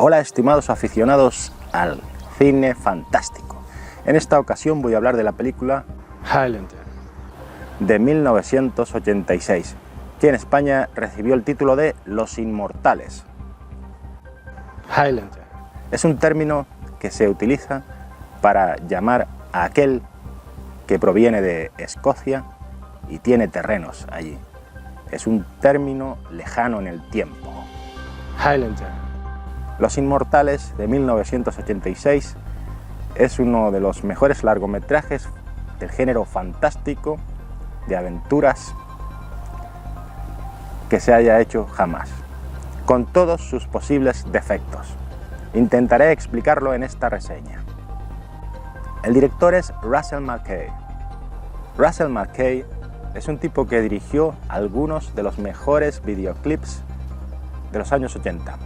Hola estimados aficionados al cine fantástico. En esta ocasión voy a hablar de la película Highlander de 1986, que en España recibió el título de Los Inmortales. Highlander Es un término que se utiliza para llamar a aquel que proviene de Escocia y tiene terrenos allí. Es un término lejano en el tiempo. Highlander Los Inmortales de 1986 es uno de los mejores largometrajes del género fantástico, de aventuras, que se haya hecho jamás, con todos sus posibles defectos. Intentaré explicarlo en esta reseña. El director es Russell Mulcahy. Russell Mulcahy es un tipo que dirigió algunos de los mejores videoclips de los años 80.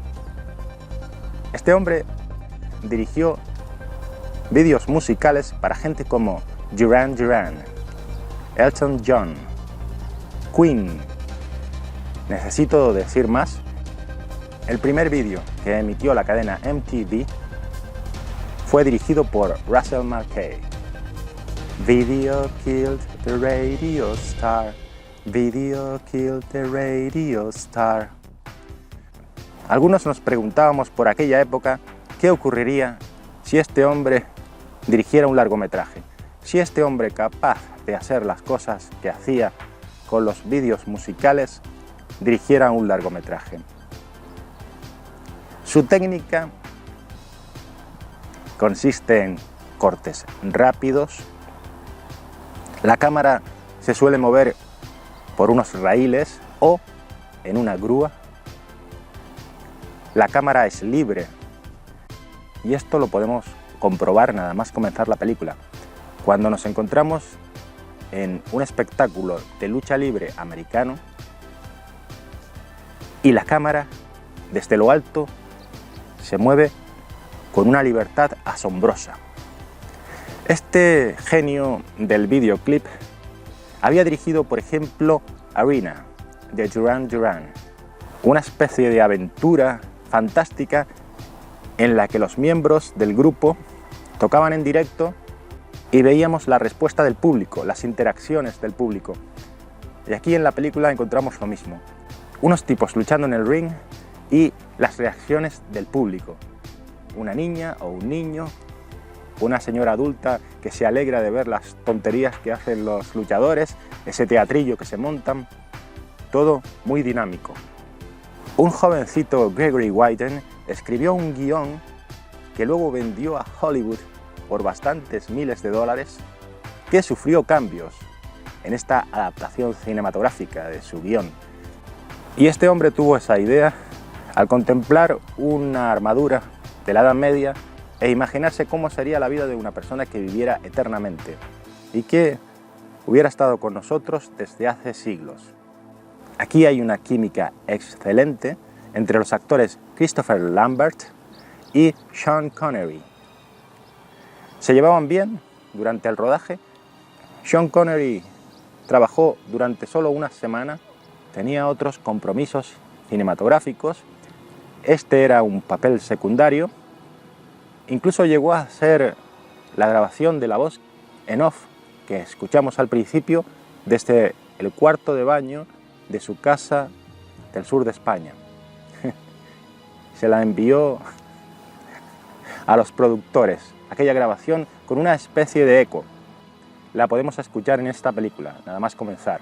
Este hombre dirigió vídeos musicales para gente como Duran Duran, Elton John, Queen. ¿Necesito decir más? El primer vídeo que emitió la cadena MTV fue dirigido por Russell Mulcahy. Video killed the radio star. Video killed the radio star. Algunos nos preguntábamos por aquella época qué ocurriría si este hombre dirigiera un largometraje, si este hombre capaz de hacer las cosas que hacía con los vídeos musicales dirigiera un largometraje. Su técnica consiste en cortes rápidos, la cámara se suele mover por unos raíles o en una grúa. La cámara es libre y esto lo podemos comprobar nada más comenzar la película. Cuando nos encontramos en un espectáculo de lucha libre americano y la cámara desde lo alto se mueve con una libertad asombrosa. Este genio del videoclip había dirigido, por ejemplo, Arena de Duran Duran, una especie de aventura fantástica en la que los miembros del grupo tocaban en directo y veíamos la respuesta del público, las interacciones del público. Y aquí en la película encontramos lo mismo, unos tipos luchando en el ring y las reacciones del público. Una niña o un niño, una señora adulta que se alegra de ver las tonterías que hacen los luchadores, ese teatrillo que se montan, todo muy dinámico. Un jovencito, Gregory Whiten, escribió un guión que luego vendió a Hollywood por bastantes miles de dólares, que sufrió cambios en esta adaptación cinematográfica de su guión. Y este hombre tuvo esa idea al contemplar una armadura de la Edad Media e imaginarse cómo sería la vida de una persona que viviera eternamente y que hubiera estado con nosotros desde hace siglos. Aquí hay una química excelente entre los actores Christopher Lambert y Sean Connery. Se llevaban bien durante el rodaje. Sean Connery trabajó durante solo una semana, tenía otros compromisos cinematográficos. Este era un papel secundario. Incluso llegó a hacer la grabación de la voz en off que escuchamos al principio desde el cuarto de baño de su casa del sur de España. Se la envió a los productores, aquella grabación con una especie de eco. La podemos escuchar en esta película, nada más comenzar.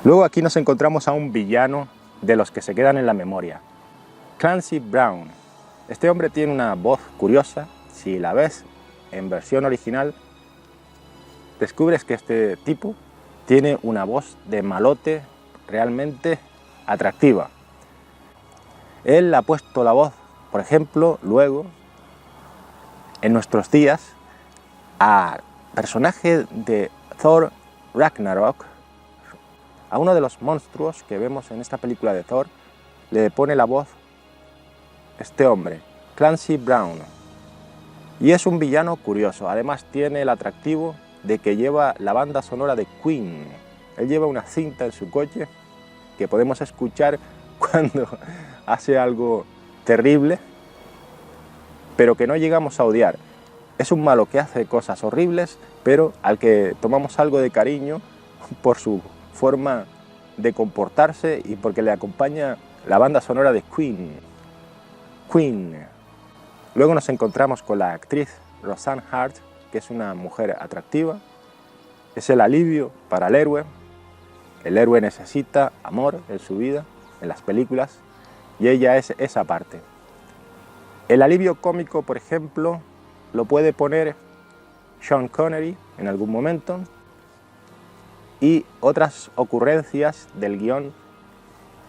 Luego aquí nos encontramos a un villano de los que se quedan en la memoria, Clancy Brown. Este hombre tiene una voz curiosa. Si la ves en versión original, descubres que este tipo tiene una voz de malote realmente atractiva. Él ha puesto la voz, por ejemplo, luego, en nuestros días, a personaje de Thor Ragnarok, a uno de los monstruos que vemos en esta película de Thor, le pone la voz este hombre, Clancy Brown. Y es un villano curioso, además tiene el atractivo de que lleva la banda sonora de Queen. Él lleva una cinta en su coche que podemos escuchar cuando hace algo terrible, pero que no llegamos a odiar. Es un malo que hace cosas horribles, pero al que tomamos algo de cariño por su forma de comportarse y porque le acompaña la banda sonora de Queen. Luego nos encontramos con la actriz Roseanne Hart, que es una mujer atractiva. Es el alivio para el héroe. El héroe necesita amor en su vida, en las películas, y ella es esa parte. El alivio cómico, por ejemplo, lo puede poner Sean Connery en algún momento, y otras ocurrencias del guión,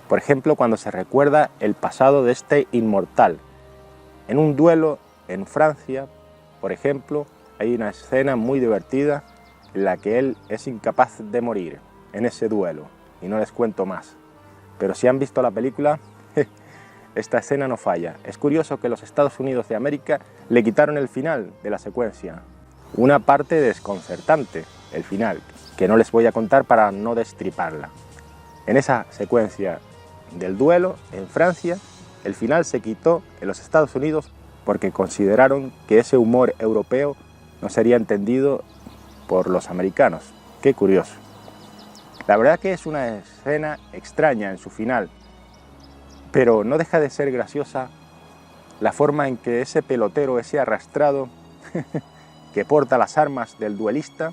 por ejemplo, cuando se recuerda el pasado de este inmortal. En un duelo en Francia, por ejemplo, hay una escena muy divertida en la que él es incapaz de morir en ese duelo, y no les cuento más. Pero si han visto la película, esta escena no falla. Es curioso que los Estados Unidos de América le quitaron el final de la secuencia. Una parte desconcertante, el final, que no les voy a contar para no destriparla. En esa secuencia del duelo en Francia, el final se quitó en los Estados Unidos porque consideraron que ese humor europeo no sería entendido por los americanos. Qué curioso. La verdad que es una escena extraña en su final, pero no deja de ser graciosa la forma en que ese pelotero, ese arrastrado que porta las armas del duelista,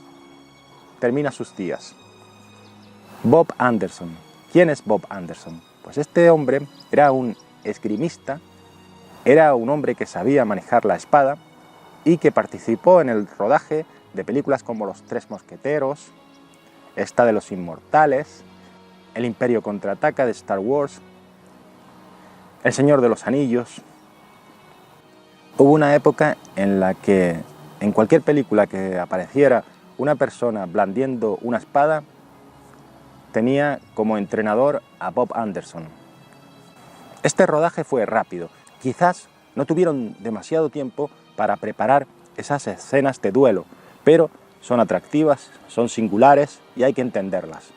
termina sus días. Bob Anderson. ¿Quién es Bob Anderson? Pues este hombre era un esgrimista, era un hombre que sabía manejar la espada y que participó en el rodaje de películas como Los Tres Mosqueteros, esta de Los Inmortales, El Imperio Contraataca de Star Wars, El Señor de los Anillos. Hubo una época en la que en cualquier película que apareciera una persona blandiendo una espada, tenía como entrenador a Bob Anderson. Este rodaje fue rápido. Quizás no tuvieron demasiado tiempo para preparar esas escenas de duelo, pero son atractivas, son singulares y hay que entenderlas.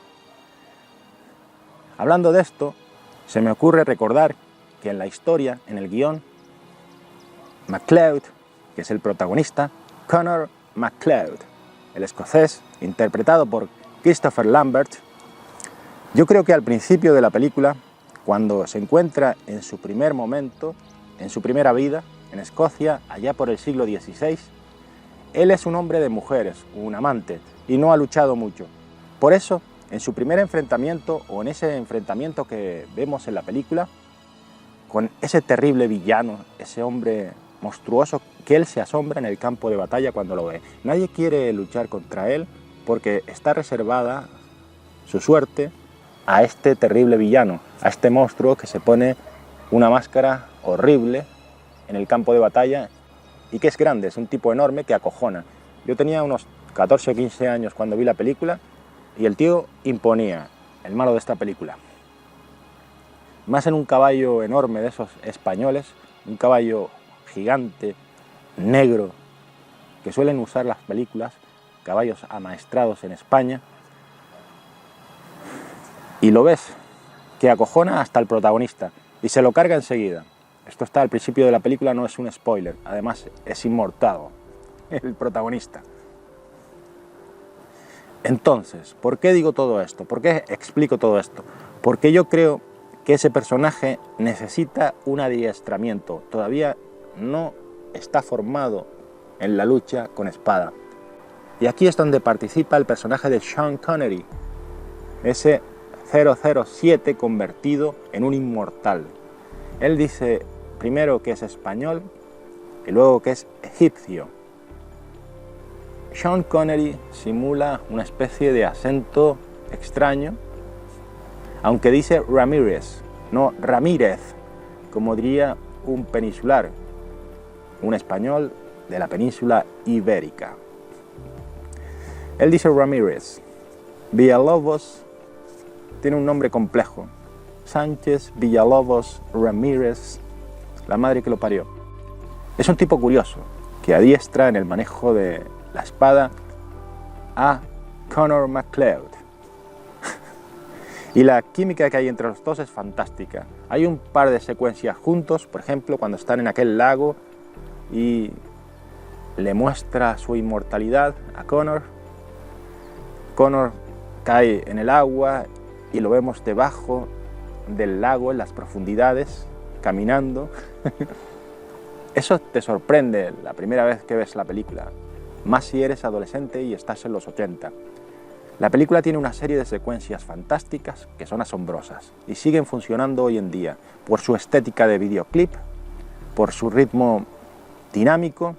Hablando de esto, se me ocurre recordar que en la historia, en el guión, MacLeod, que es el protagonista, Connor MacLeod, el escocés, interpretado por Christopher Lambert, yo creo que al principio de la película, cuando se encuentra en su primer momento, en su primera vida, en Escocia, allá por el siglo XVI, él es un hombre de mujeres, un amante, y no ha luchado mucho. Por eso, en su primer enfrentamiento, o en ese enfrentamiento que vemos en la película, con ese terrible villano, ese hombre monstruoso, que él se asombra en el campo de batalla cuando lo ve. Nadie quiere luchar contra él porque está reservada su suerte a este terrible villano, a este monstruo que se pone una máscara horrible en el campo de batalla y que es grande, es un tipo enorme que acojona. Yo tenía unos 14 o 15 años cuando vi la película y el tío imponía, el malo de esta película. Más en un caballo enorme de esos españoles, un caballo gigante, negro, que suelen usar las películas, caballos amaestrados en España, y lo ves, que acojona hasta el protagonista, y se lo carga enseguida. Esto está al principio de la película, no es un spoiler, además es inmortal, el protagonista. Entonces, ¿por qué digo todo esto? ¿Por qué explico todo esto? Porque yo creo que ese personaje necesita un adiestramiento, todavía no está formado en la lucha con espada. Y aquí es donde participa el personaje de Sean Connery, ese 007 convertido en un inmortal. Él dice primero que es español y luego que es egipcio. Sean Connery simula una especie de acento extraño, aunque dice Ramírez, no Ramírez, como diría un peninsular, un español de la península ibérica. Él dice Ramírez. Villalobos tiene un nombre complejo. Sánchez, Villalobos, Ramírez, la madre que lo parió. Es un tipo curioso, que adiestra en el manejo de la espada a Connor MacLeod. Y la química que hay entre los dos es fantástica. Hay un par de secuencias juntos, por ejemplo, cuando están en aquel lago y le muestra su inmortalidad a Connor. Connor cae en el agua y lo vemos debajo del lago, en las profundidades, caminando. Eso te sorprende la primera vez que ves la película, más si eres adolescente y estás en los 80. La película tiene una serie de secuencias fantásticas que son asombrosas y siguen funcionando hoy en día por su estética de videoclip, por su ritmo dinámico,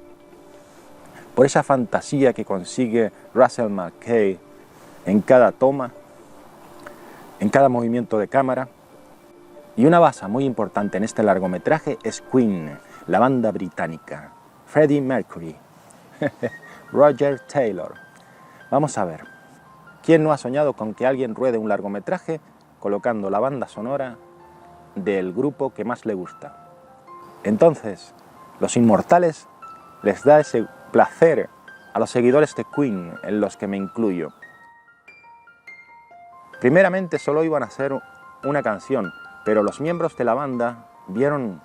por esa fantasía que consigue Russell Mulcahy en cada toma, en cada movimiento de cámara. Y una base muy importante en este largometraje es Queen, la banda británica, Freddie Mercury, Roger Taylor. Vamos a ver, ¿quién no ha soñado con que alguien ruede un largometraje colocando la banda sonora del grupo que más le gusta? Entonces, Los Inmortales les da ese placer a los seguidores de Queen, en los que me incluyo. Primeramente solo iban a hacer una canción, pero los miembros de la banda vieron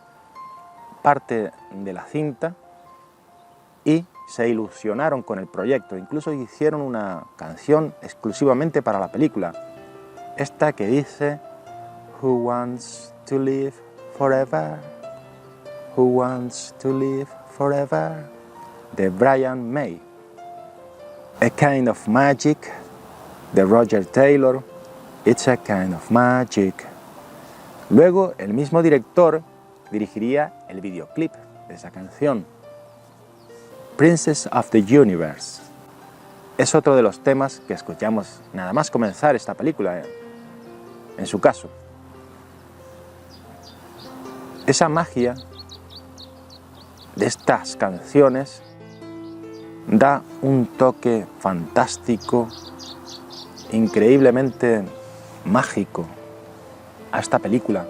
parte de la cinta y se ilusionaron con el proyecto. Incluso hicieron una canción exclusivamente para la película. Esta que dice Who wants to live forever? Who wants to live forever? De Brian May. A Kind of Magic de Roger Taylor. It's a Kind of Magic. Luego el mismo director dirigiría el videoclip de esa canción. Princess of the Universe. Es otro de los temas que escuchamos nada más comenzar esta película, en su caso. Esa magia de estas canciones da un toque fantástico, increíblemente mágico a esta película.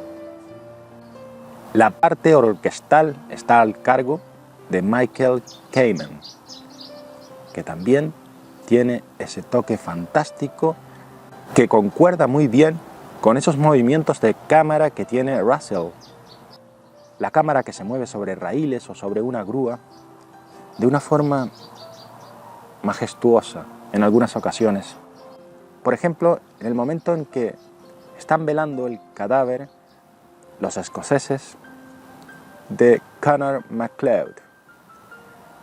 La parte orquestal está al cargo de Michael Kamen, que también tiene ese toque fantástico que concuerda muy bien con esos movimientos de cámara que tiene Russell. La cámara que se mueve sobre raíles o sobre una grúa de una forma majestuosa en algunas ocasiones. Por ejemplo, en el momento en que están velando el cadáver los escoceses de Conor MacLeod,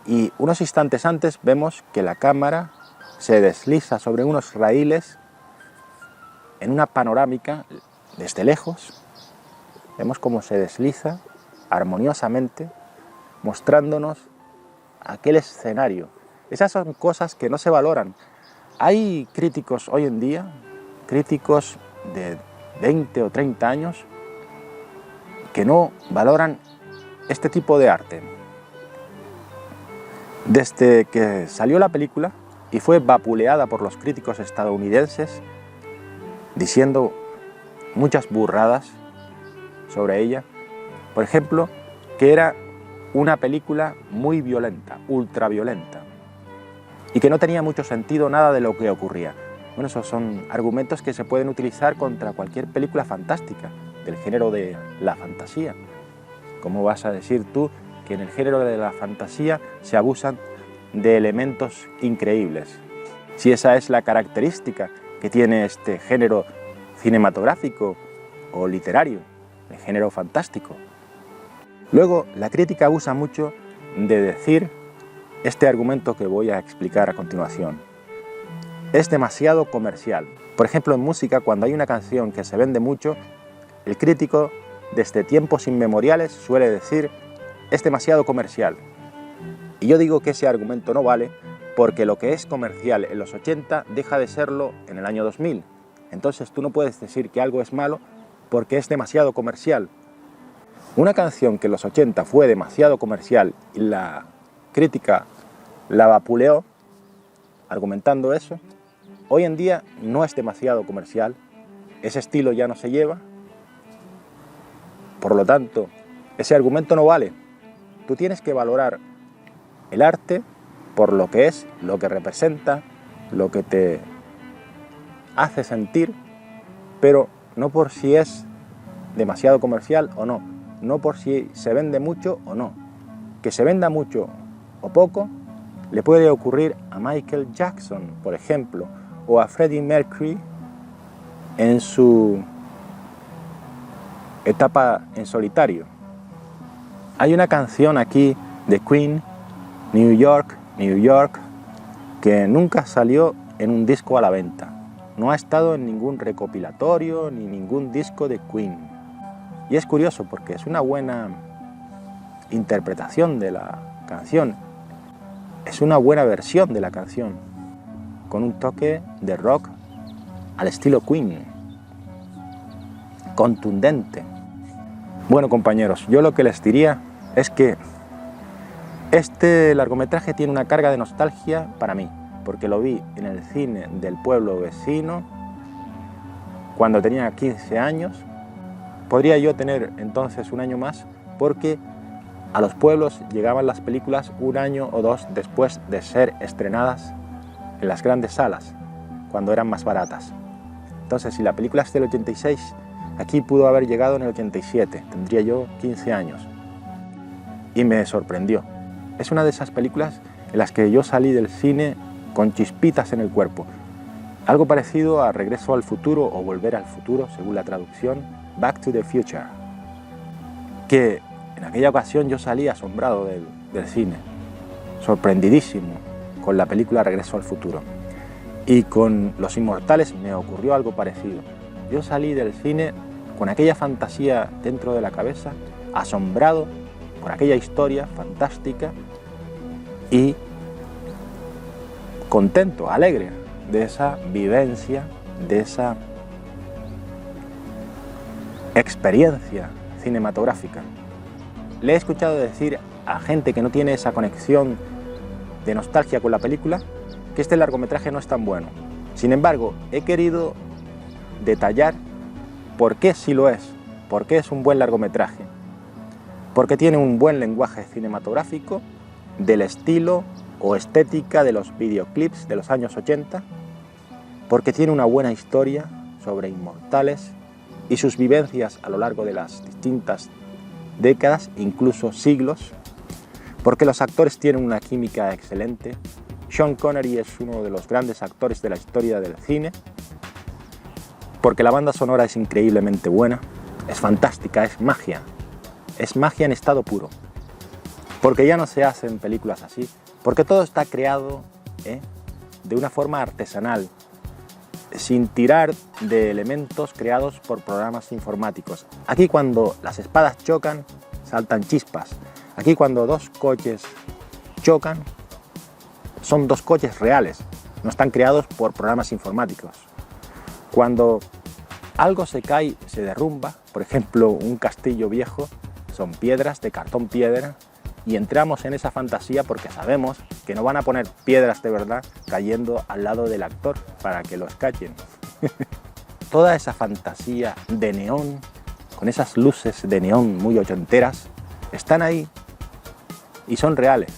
y unos instantes antes vemos que la cámara se desliza sobre unos raíles en una panorámica desde lejos. Vemos cómo se desliza armoniosamente, mostrándonos aquel escenario. Esas son cosas que no se valoran. Hay críticos hoy en día, críticos de 20 o 30 años, que no valoran este tipo de arte. Desde que salió la película y fue vapuleada por los críticos estadounidenses, diciendo muchas burradas sobre ella, por ejemplo, que era una película muy violenta, ultraviolenta, y que no tenía mucho sentido nada de lo que ocurría. Bueno, esos son argumentos que se pueden utilizar contra cualquier película fantástica, del género de la fantasía. ¿Cómo vas a decir tú que en el género de la fantasía se abusan de elementos increíbles? Si esa es la característica que tiene este género cinematográfico o literario, el género fantástico. Luego, la crítica abusa mucho de decir este argumento que voy a explicar a continuación. Es demasiado comercial. Por ejemplo, en música, cuando hay una canción que se vende mucho, el crítico, desde tiempos inmemoriales, suele decir es demasiado comercial. Y yo digo que ese argumento no vale porque lo que es comercial en los 80 deja de serlo en el año 2000. Entonces tú no puedes decir que algo es malo porque es demasiado comercial. Una canción que en los 80 fue demasiado comercial y la crítica la vapuleó argumentando eso, hoy en día no es demasiado comercial, ese estilo ya no se lleva, por lo tanto, ese argumento no vale. Tú tienes que valorar el arte por lo que es, lo que representa, lo que te hace sentir, pero no por si es demasiado comercial o no, no por si se vende mucho o no. Que se venda mucho o poco le puede ocurrir a Michael Jackson, por ejemplo, o a Freddie Mercury en su etapa en solitario. Hay una canción aquí de Queen, New York, New York, que nunca salió en un disco a la venta. No ha estado en ningún recopilatorio ni ningún disco de Queen. Y es curioso porque es una buena interpretación de la canción. Es una buena versión de la canción, con un toque de rock al estilo Queen, contundente. Bueno, compañeros, yo lo que les diría es que este largometraje tiene una carga de nostalgia para mí, porque lo vi en el cine del pueblo vecino cuando tenía 15 años. Podría yo tener entonces un año más, porque a los pueblos llegaban las películas un año o dos después de ser estrenadas en las grandes salas, cuando eran más baratas. Entonces, si la película es del 86, aquí pudo haber llegado en el 87, tendría yo 15 años. Y me sorprendió. Es una de esas películas en las que yo salí del cine con chispitas en el cuerpo. Algo parecido a Regreso al futuro o Volver al futuro, según la traducción, Back to the Future. Que en aquella ocasión yo salí asombrado del cine, sorprendidísimo con la película Regreso al futuro. Y con Los Inmortales me ocurrió algo parecido. Yo salí del cine con aquella fantasía dentro de la cabeza, asombrado por aquella historia fantástica y contento, alegre de esa vivencia, de esa experiencia cinematográfica. Le he escuchado decir a gente que no tiene esa conexión de nostalgia con la película que este largometraje no es tan bueno. Sin embargo, he querido detallar por qué sí lo es, por qué es un buen largometraje. Porque tiene un buen lenguaje cinematográfico del estilo o estética de los videoclips de los años 80, porque tiene una buena historia sobre inmortales y sus vivencias a lo largo de las distintas décadas, incluso siglos, porque los actores tienen una química excelente. Sean Connery es uno de los grandes actores de la historia del cine, porque la banda sonora es increíblemente buena, es fantástica, es magia en estado puro, porque ya no se hacen películas así, porque todo está creado de una forma artesanal, sin tirar de elementos creados por programas informáticos. Aquí cuando las espadas chocan, saltan chispas. Aquí cuando dos coches chocan, son dos coches reales, no están creados por programas informáticos. Cuando algo se cae, se derrumba, por ejemplo un castillo viejo, son piedras de cartón piedra, y entramos en esa fantasía porque sabemos que no van a poner piedras de verdad cayendo al lado del actor para que lo escachen. Toda esa fantasía de neón, con esas luces de neón muy ochenteras, están ahí y son reales.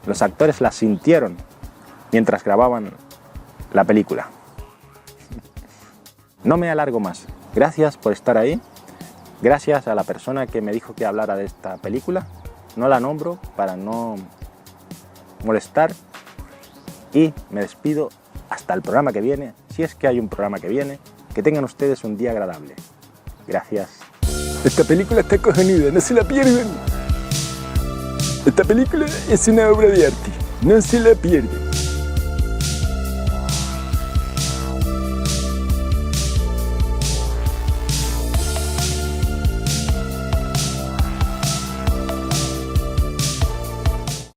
Los actores las sintieron mientras grababan la película. No me alargo más. Gracias por estar ahí. Gracias a la persona que me dijo que hablara de esta película. No la nombro para no molestar y me despido hasta el programa que viene, si es que hay un programa que viene. Que tengan ustedes un día agradable. Gracias. Esta película está cojonuda, no se la pierdan. Esta película es una obra de arte, no se la pierdan.